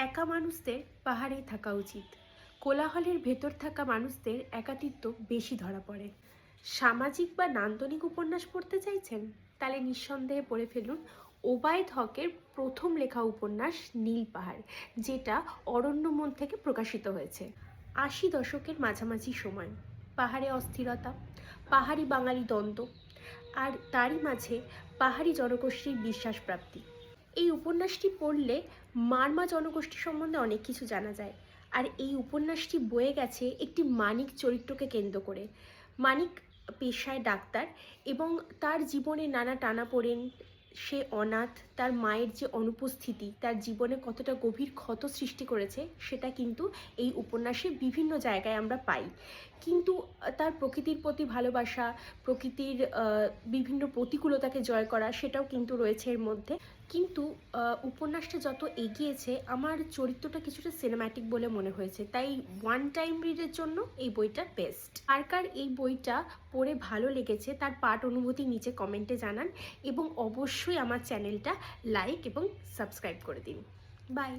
একা মানুষদের পাহাড়েই থাকা উচিত। কোলাহলের ভেতর থাকা মানুষদের একাকিত্ব বেশি ধরা পড়ে। সামাজিক বা নান্দনিক উপন্যাস পড়তে চাইছেন? তাহলে নিঃসন্দেহে পড়ে ফেলুন ওবায়দ হকের প্রথম লেখা উপন্যাস নীল পাহাড়, যেটা অরণ্যমন থেকে প্রকাশিত হয়েছে। ৮০ দশকের মাঝামাঝি সময়, পাহাড়ে অস্থিরতা, পাহাড়ি বাঙালি দ্বন্দ্ব, আর তারই মাঝে পাহাড়ি জনগোষ্ঠীর বিশ্বাস প্রাপ্তি। এই উপন্যাসটি পড়লে মারমা জনগোষ্ঠী সম্বন্ধে অনেক কিছু জানা যায়। আর এই উপন্যাসটি বয়ে গেছে একটি মানিক চরিত্রকে কেন্দ্র করে। মানিক পেশায় ডাক্তার এবং তার জীবনে নানা টানাপোড়েন, সে অনাথ, তার মায়ের যে অনুপস্থিতি তার জীবনে কতটা গভীর ক্ষত সৃষ্টি করেছে সেটা কিন্তু এই উপন্যাসে বিভিন্ন জায়গায় আমরা পাই। কিন্তু তার প্রকৃতির প্রতি ভালোবাসা, প্রকৃতির বিভিন্ন প্রতিকূলতাকে জয় করা, সেটাও কিন্তু রয়েছে এর মধ্যে। কিন্তু উপন্যাসটা যত এগিয়েছে আমার চরিত্রটা কিছুটা সিনেম্যাটিক বলে মনে হয়েছে, তাই ওয়ান টাইম রিডের জন্য এই বইটা বেস্ট। আর কার এই বইটা পড়ে ভালো লেগেছে তার পাঠ অনুভূতি নিচে কমেন্টে জানান, এবং অবশ্যই আমার চ্যানেলটা লাইক এবং সাবস্ক্রাইব করে দিন। বাই।